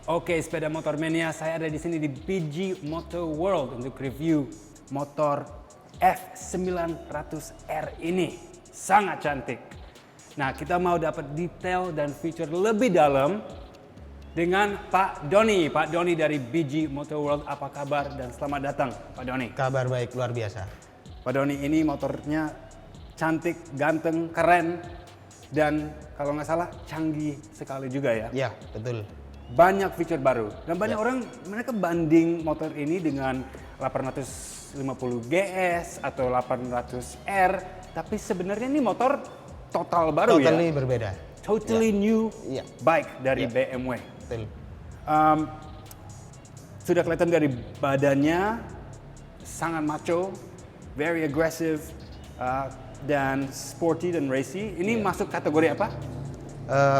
Oke, sepeda motor mania, saya ada di sini di BG Motor World untuk review motor F900R ini. Sangat cantik. Nah, kita mau dapat detail dan feature lebih dalam dengan Pak Doni. Pak Doni dari BG Motor World, apa kabar dan selamat datang Pak Doni. Kabar baik, luar biasa. Pak Doni, ini motornya cantik, ganteng, keren, dan kalau nggak salah canggih sekali juga ya. Ya, betul. Banyak feature baru dan banyak orang mereka banding motor ini dengan 850 GS atau 800R, tapi sebenarnya ini motor total baru Totally ya. berbeda. Totally new bike dari BMW. Betul. Sudah kelihatan dari badannya sangat macho, very aggressive, dan sporty dan racy. Ini masuk kategori apa?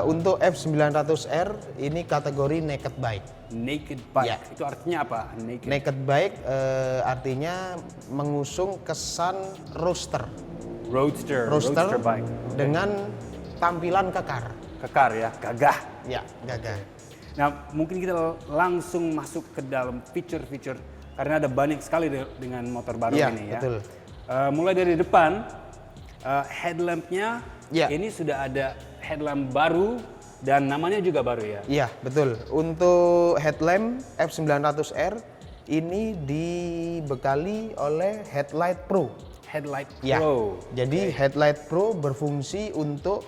Untuk F900R ini kategori naked bike. Naked bike. Ya. Itu artinya apa? Naked bike artinya mengusung kesan roadster Roadster bike. dengan tampilan kekar. Kekar ya, gagah. Ya, gagah. Nah, mungkin kita langsung masuk ke dalam feature-feature karena ada banyak sekali dengan motor baru Ya, ini ya. betul. Mulai dari depan, headlampnya Ya. ini sudah ada headlamp baru dan namanya juga baru ya. Iya, betul. Untuk headlamp F900R ini dibekali oleh headlight Pro. Headlight Ya. Pro. Jadi headlight Pro berfungsi untuk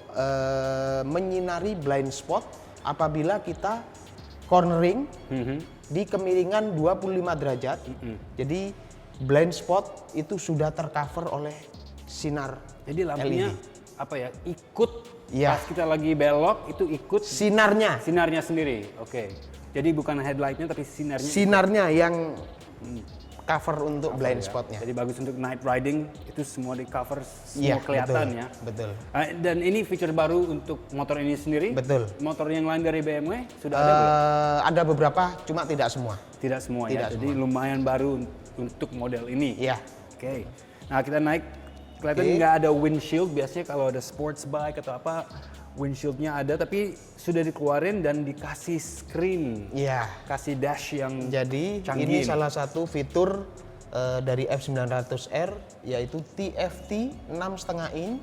menyinari blind spot apabila kita cornering di kemiringan 25 derajat. Jadi blind spot itu sudah tercover oleh sinar Jadi lampunya LED. apa ya? Ikut Iya. pas kita lagi belok itu ikut Sinarnya, sinarnya sendiri. Oke. Jadi bukan headlightnya tapi sinarnya. sinarnya yang cover untuk blind ya. spotnya. Jadi bagus untuk night riding, itu semua di cover, Iya, semua kelihatan betul, ya. betul. Dan ini feature baru untuk motor ini sendiri. Betul. Motor yang lain dari BMW sudah ada belum? Ada beberapa, cuma tidak semua. Tidak semua ya. tidak Jadi lumayan baru untuk model ini. Iya. Oke. Nah, kita naik, kelihatan nggak ada windshield. Biasanya kalau ada sports bike atau apa, windshieldnya ada, tapi sudah dikeluarin dan dikasih screen, Iya. kasih dash yang Jadi canggih ini salah satu fitur dari F900R yaitu TFT 6,5 in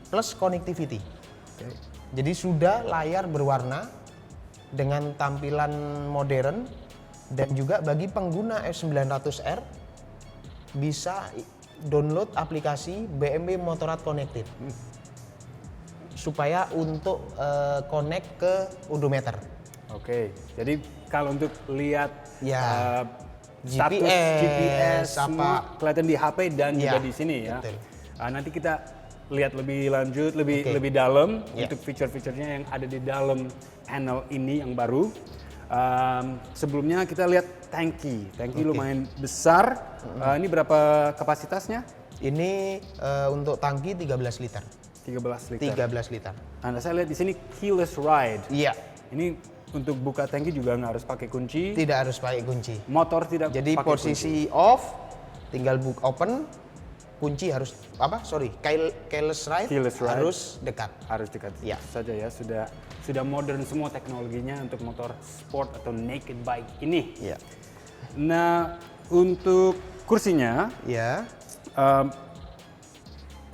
plus connectivity. Jadi sudah layar berwarna dengan tampilan modern dan juga bagi pengguna F900R bisa download aplikasi BMW Motorrad Connected supaya untuk connect ke odometer. Oke, jadi kalau untuk lihat Ya, status GPS, GPS semua apa. kelihatan di HP dan juga Ya, di sini ya. betul. Nanti kita lihat lebih lanjut, lebih dalam Ya. untuk feature-featurenya yang ada di dalam panel ini yang baru. Sebelumnya kita lihat tangki lumayan besar. Ini berapa kapasitasnya? Ini untuk tangki 13 liter. 13 liter. 13 liter. Nah, saya lihat di sini keyless ride. Iya, Ini untuk buka tangki juga nggak harus pakai kunci. tidak harus pakai kunci. Motor tidak Jadi pakai posisi off, tinggal open, kunci harus keyless ride, Keyless ride. harus dekat. Harus dekat Ya. saja ya. Sudah modern semua teknologinya untuk motor sport atau naked bike ini. Iya. Nah, untuk kursinya, Ya.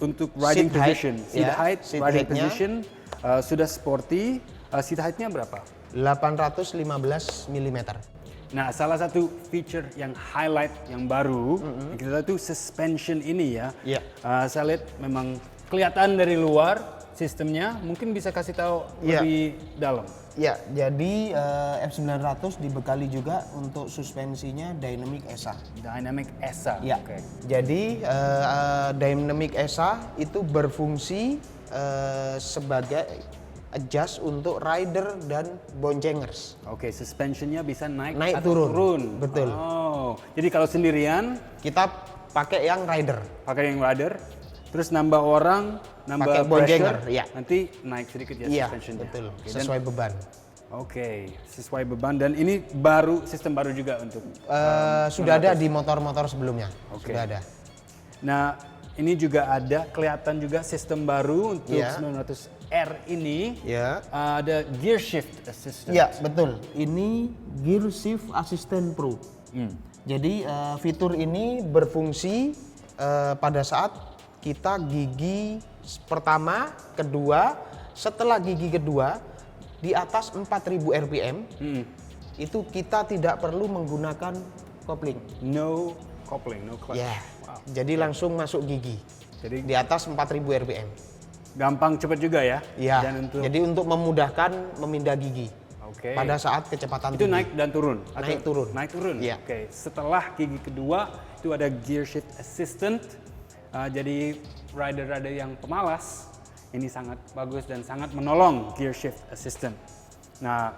untuk riding Seat height, position, ya. Seat riding height-nya. position sudah sporty. Seat height-nya berapa? 815 mm. Nah, salah satu feature yang highlight yang baru yang kita tahu itu suspension ini ya. Iya. Saya lihat memang kelihatan dari luar sistemnya. Mungkin bisa kasih tahu Iya. lebih dalam. Ya, jadi F900 dibekali juga untuk suspensinya Dynamic ESA. Dynamic ESA. Ya. Oke. Jadi Dynamic ESA itu berfungsi sebagai adjust untuk rider dan boncengers. Oke, suspensionnya bisa naik, Naik atau turun. Betul. Oh, jadi kalau sendirian Kita pakai yang rider. pakai yang rider, terus nambah orang, nambah Pakai pressure, bonjenger, ya. nanti naik sedikit ya Iya, suspensionnya. betul. Oke, dan- Sesuai beban. Oke, sesuai beban dan ini sistem baru juga untuk. Sudah ada di motor-motor sebelumnya. Oke. Sudah ada. Nah, ini juga ada kelihatan juga sistem baru untuk Iya. 900 R ini Ya. ada gear shift assistant. Ya, betul. Ini Gear Shift Assistant Pro. Jadi fitur ini berfungsi pada saat kita gigi pertama, kedua, setelah gigi kedua di atas 4000 RPM, itu kita tidak perlu menggunakan kopling. No coupling, no clutch. Ya. Wow. Jadi langsung masuk gigi. Jadi Di atas 4000 RPM. gampang cepat juga ya. Ya. Dan untuk Jadi untuk memudahkan memindah gigi oke. pada saat kecepatan Itu tinggi. naik dan turun. Naik turun. Naik turun. Iya. Oke. Setelah gigi kedua itu ada gear shift assistant. Jadi rider-rider yang pemalas ini sangat bagus dan sangat menolong gear shift assistant. Nah,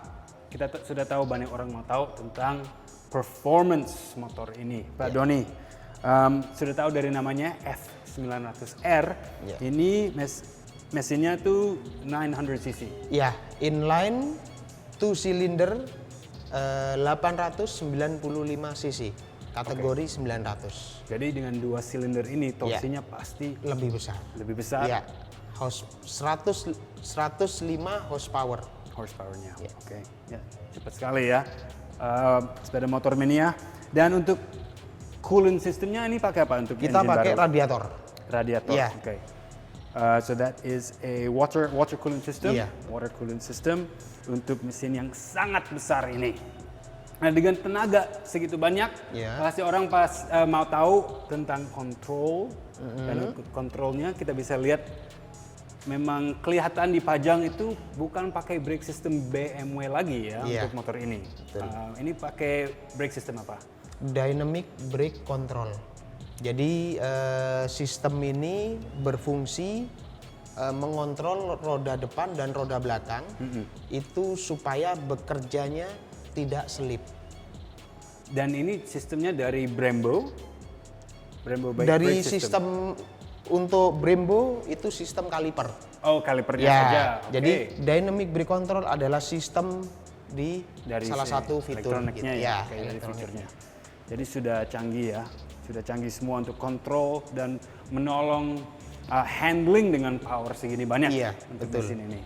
kita sudah tahu banyak orang mau tahu tentang performance motor ini, Pak Doni. Sudah tahu dari namanya F900R. Ya. Ini mesinnya tuh 900 cc. Ya, inline 2 cylinder 895 cc, kategori 900. Jadi dengan 2 silinder ini torsinya pasti Lebih besar. lebih besar. Ya, 105 horsepower. Horsepower-nya. Oke. Ya, cepat sekali ya. Sepeda motor mania. Dan untuk cooling sistemnya ini pakai apa untuk Kita engine pakai baru? radiator. Radiator. Iya. Oke. So that is a water cooling system. Iya. Water cooling system untuk mesin yang sangat besar ini. Nah, dengan tenaga segitu banyak, Iya. pasti orang pas mau tahu tentang control dan untuk kontrolnya kita bisa lihat memang kelihatan dipajang itu bukan pakai brake system BMW lagi ya Iya. untuk motor ini. Ini pakai brake system apa? Dynamic brake control. Jadi sistem ini berfungsi mengontrol roda depan dan roda belakang itu supaya bekerjanya tidak selip. Dan ini sistemnya dari Brembo Dari brake sistem untuk Brembo itu sistem kaliper. Oh, kalipernya Ya, saja. Oke. jadi dynamic brake control adalah sistem dari salah satu fitur elektroniknya gitu. ya, Ya, kayak dari elektronik. fiturnya. Jadi sudah canggih ya, sudah canggih semua untuk kontrol dan menolong handling dengan power segini banyak Iya, untuk betul. mesin ini.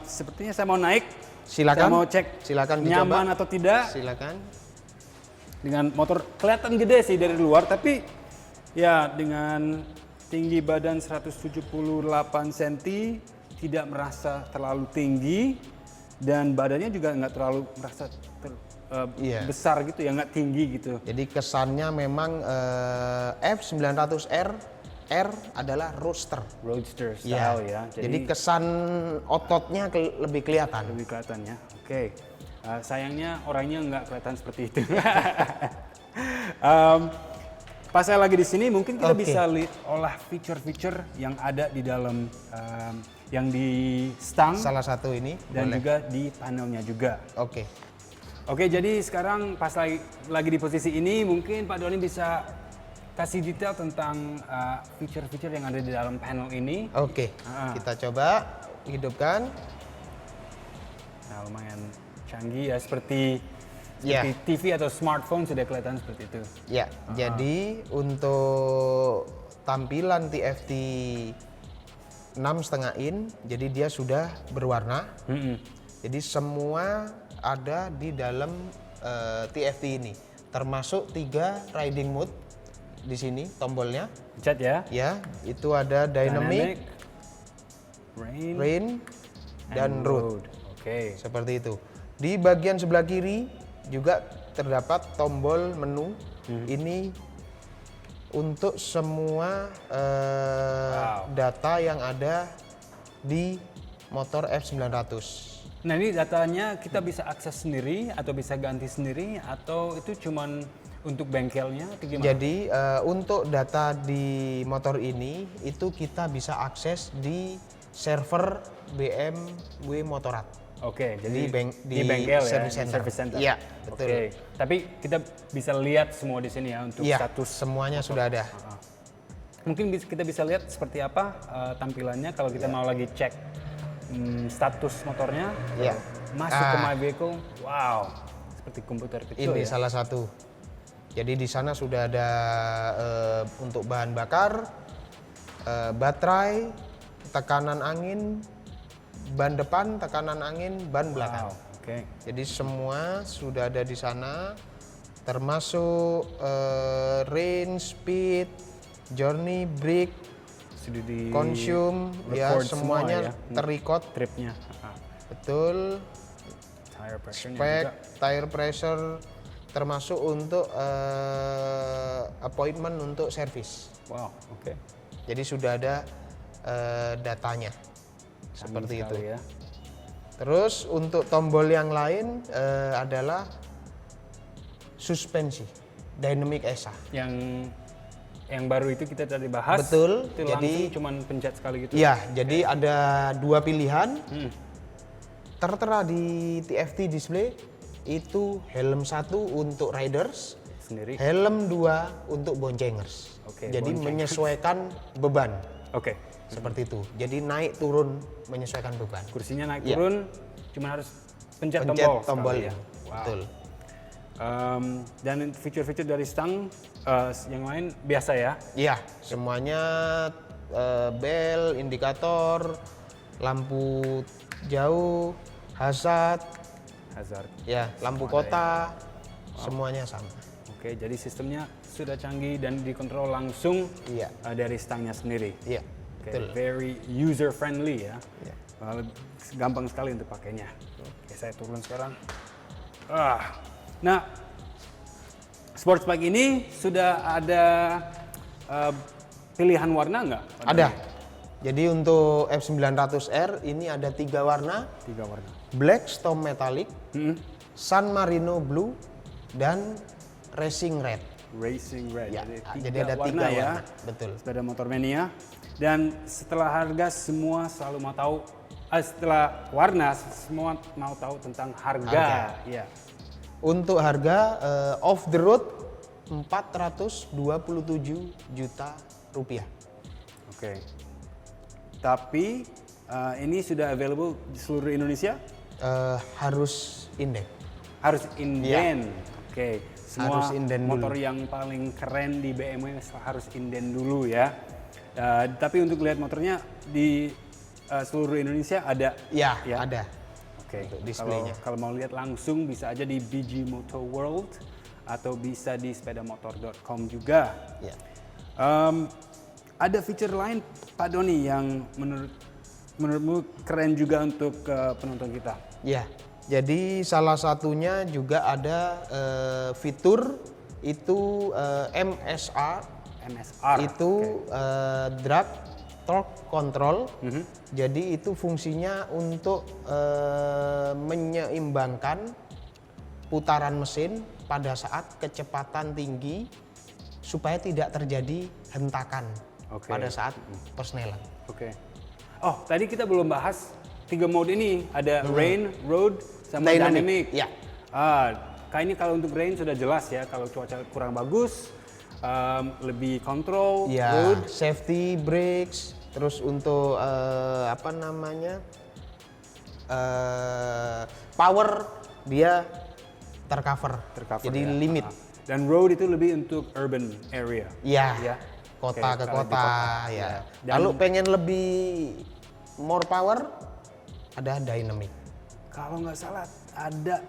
Sepertinya saya mau naik. Silakan. Saya mau cek Silakan dicoba. nyaman atau tidak. Silakan. Dengan motor kelihatan gede sih dari luar, tapi ya dengan tinggi badan 178 cm tidak merasa terlalu tinggi dan badannya juga nggak terlalu merasa Iya. besar gitu ya, nggak tinggi gitu. Jadi kesannya memang F900R adalah roadster. Roadster Ya. style ya. Jadi kesan ototnya lebih kelihatan. lebih kelihatan ya. Oke. Sayangnya orangnya nggak kelihatan seperti itu. Pas saya lagi di sini mungkin kita Oke. bisa olah feature-feature yang ada di dalam yang di stang Salah satu ini dan boleh. juga di panelnya juga. Oke. Oke, jadi sekarang pas lagi di posisi ini mungkin Pak Doni bisa kasih detail tentang feature-feature yang ada di dalam panel ini. Oke. Kita coba hidupkan. Nah, lumayan canggih ya, seperti Ya. TV atau smartphone sudah kelihatan seperti itu. Ya, jadi untuk tampilan TFT 6,5 in, jadi dia sudah berwarna. Jadi semua ada di dalam TFT ini, termasuk 3 riding mode di sini tombolnya. Cat ya. Ya, itu ada dynamic, rain, rain, dan and road. Oke. Seperti itu. Di bagian sebelah kiri juga terdapat tombol menu. Ini untuk semua data yang ada di motor F900. Nah, ini datanya kita bisa akses sendiri atau bisa ganti sendiri atau itu cuman untuk bengkelnya atau gimana? Jadi untuk data di motor ini itu kita bisa akses di server BMW Motorrad. Oke, jadi di bengkel ya, service di center. service center. Iya, betul. Oke, tapi kita bisa lihat semua di sini ya untuk Iya, status. semuanya sudah ada. Mungkin kita bisa lihat seperti apa tampilannya kalau kita mau lagi cek status motornya. Iya. Masuk ke My Vehicle, wow, seperti komputer kecil Ini ya. salah satu. Jadi di sana sudah ada untuk bahan bakar, baterai, tekanan angin, ban depan, tekanan angin, ban belakang. Wow, oke. Jadi semua sudah ada di sana, termasuk range, speed, journey, brake, Sudah di consume, ya record semuanya semua ya. terrecord. Tripnya. Betul. Tire pressure-nya Spek, juga. tire pressure, termasuk untuk appointment untuk servis. Wow, oke. Jadi sudah ada datanya. Seperti itu. Sekali ya. Terus untuk tombol yang lain adalah suspensi, dynamic ESA. Yang baru itu kita tadi bahas. Betul, Itu jadi- langsung cuman pencet sekali gitu. Iya, jadi ada dua pilihan. Tertera di TFT display itu helm 1 untuk riders, Sendiri. helm 2 untuk boncengers. Oke, Jadi boncengers. menyesuaikan beban. Oke. Seperti itu. Jadi naik turun menyesuaikan beban. Kursinya naik Iya. turun, cuma harus pencet, Pencet tombol. tombol sekali ya. Wow. Betul. Dan fitur-fitur dari stang yang lain biasa ya. Iya, semuanya bel, indikator, lampu jauh, hazard, ya, lampu kota, semuanya sama. Oke, jadi sistemnya sudah canggih dan dikontrol langsung Iya. dari stangnya sendiri. Iya, Oke, betul. very user friendly ya. Iya. Gampang sekali untuk pakainya. Oke, saya turun sekarang. Nah, sports bike ini sudah ada pilihan warna nggak? Ada. Jadi untuk F900R ini ada 3 warna, 3 warna. Black Storm Metallic, San Marino Blue, dan Racing Red. Racing red. Ya, Jadi jadi ada 3 ya. warna. Betul. Sepeda motor mania. Dan setelah harga semua selalu mau tahu. Setelah warna semua mau tahu tentang harga. Ya. Untuk harga off the road 427 juta rupiah. Oke. Tapi ini sudah available di seluruh Indonesia? Harus inden. Harus inden. Oke. Semua Harus inden motor yang paling keren di BMW harus inden dulu ya. Tapi untuk lihat motornya di seluruh Indonesia ada? Ya, Ya. ada. Oke. Untuk displaynya. Kalau mau lihat langsung bisa aja di BG Motor World atau bisa di sepedamotor.com juga. Ya. Ada fitur lain Pak Doni yang menurutmu keren juga untuk penonton kita? Ya. Jadi salah satunya juga ada fitur itu MSR. MSR. Itu drag torque control. Jadi itu fungsinya untuk menyeimbangkan putaran mesin pada saat kecepatan tinggi supaya tidak terjadi hentakan Oke. pada saat persnelan. Oke. Oh, tadi kita belum bahas 3 mode ini. Ada rain, road, sama dynamic. Ya. Kayaknya kalau untuk rain sudah jelas ya. Kalau cuaca kurang bagus, lebih kontrol, Ya, road. safety brakes, terus untuk power dia tercover. Jadi ya. limit. Dan road itu lebih untuk urban area. Ya, Ya. kota Oke, ke kalau di kota, kota, ya. Dan- Kalau pengen lebih more power, ada dynamic. Kalau nggak salah ada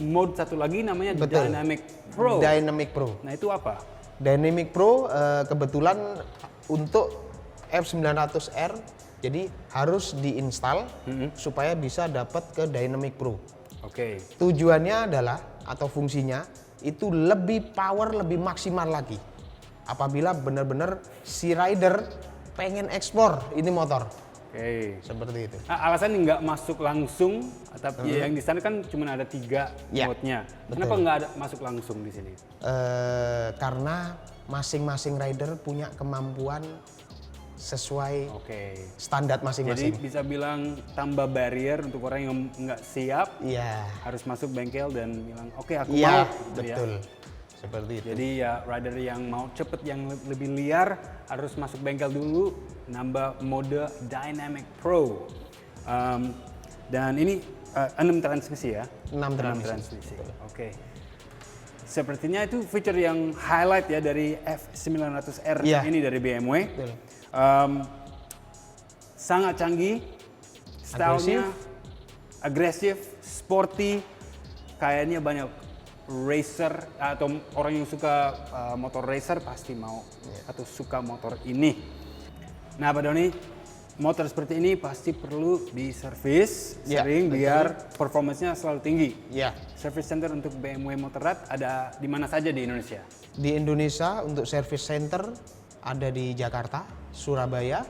mode satu lagi namanya Betul. Dynamic Pro. Dynamic Pro. Nah itu apa? Dynamic Pro kebetulan untuk F900R, jadi harus diinstal supaya bisa dapat ke Dynamic Pro. Oke. Tujuannya adalah atau fungsinya itu lebih power, lebih maksimal lagi. Apabila benar-benar si rider pengen explore ini motor. Oke. Seperti itu. Alasan nggak masuk langsung, tapi yang di sana kan cuma ada 3 Ya, mode-nya. betul. Kenapa nggak ada masuk langsung di sini? Karena masing-masing rider punya kemampuan sesuai Oke. standar Jadi masing-masing. bisa bilang tambah barrier untuk orang yang nggak siap Iya, harus masuk bengkel dan bilang oke aku iya, mau. Gitu ya. betul. Seperti itu. Jadi ya rider yang mau cepet yang lebih liar harus masuk bengkel dulu, nambah mode Dynamic Pro. Dan ini 6 transmisi ya? 6 6 transmisi. transmisi. Oke. Sepertinya itu fitur yang highlight ya dari F900R Iya. ini dari BMW. Betul. Sangat canggih Stylenya agresif, sporty, kayaknya banyak racer atau orang yang suka motor racer pasti mau atau suka motor ini. Nah Pak Doni, motor seperti ini pasti perlu diservis sering biar performance-nya selalu tinggi. Ya. Service center untuk BMW Motorrad ada di mana saja di Indonesia? Di Indonesia untuk service center ada di Jakarta, Surabaya,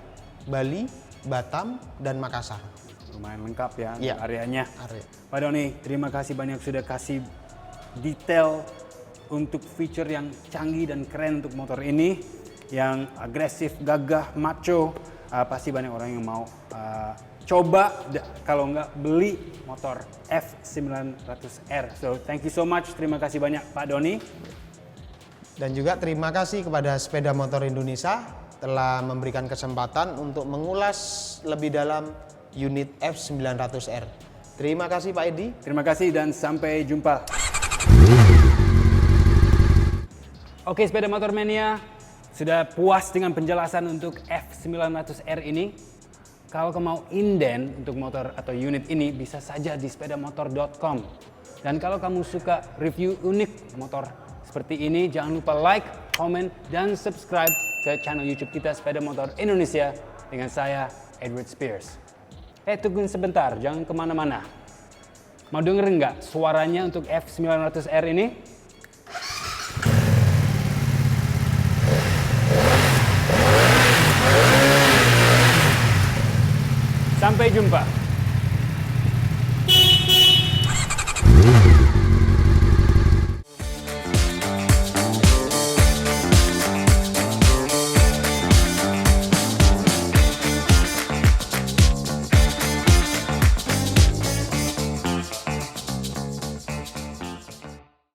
Bali, Batam, dan Makassar. Lumayan lengkap ya, Ya. areanya. Area. Pak Doni, terima kasih banyak sudah kasih detail untuk feature yang canggih dan keren untuk motor ini, yang agresif, gagah, macho. Pasti banyak orang yang mau coba, kalau nggak beli motor F900R. So thank you so much, terima kasih banyak Pak Doni. Dan juga terima kasih kepada Sepeda Motor Indonesia telah memberikan kesempatan untuk mengulas lebih dalam unit F900R. Terima kasih Pak Edi. Terima kasih dan sampai jumpa. Oke sepeda motor mania, sudah puas dengan penjelasan untuk F900R ini? Kalau kamu mau inden untuk motor atau unit ini bisa saja di sepedamotor.com. Dan kalau kamu suka review unik motor seperti ini, jangan lupa like, comment, dan subscribe ke channel YouTube kita Sepeda Motor Indonesia dengan saya Edward Spears. Tungguin sebentar, jangan kemana-mana. Mau denger nggak suaranya untuk F900R ini? Sampai jumpa.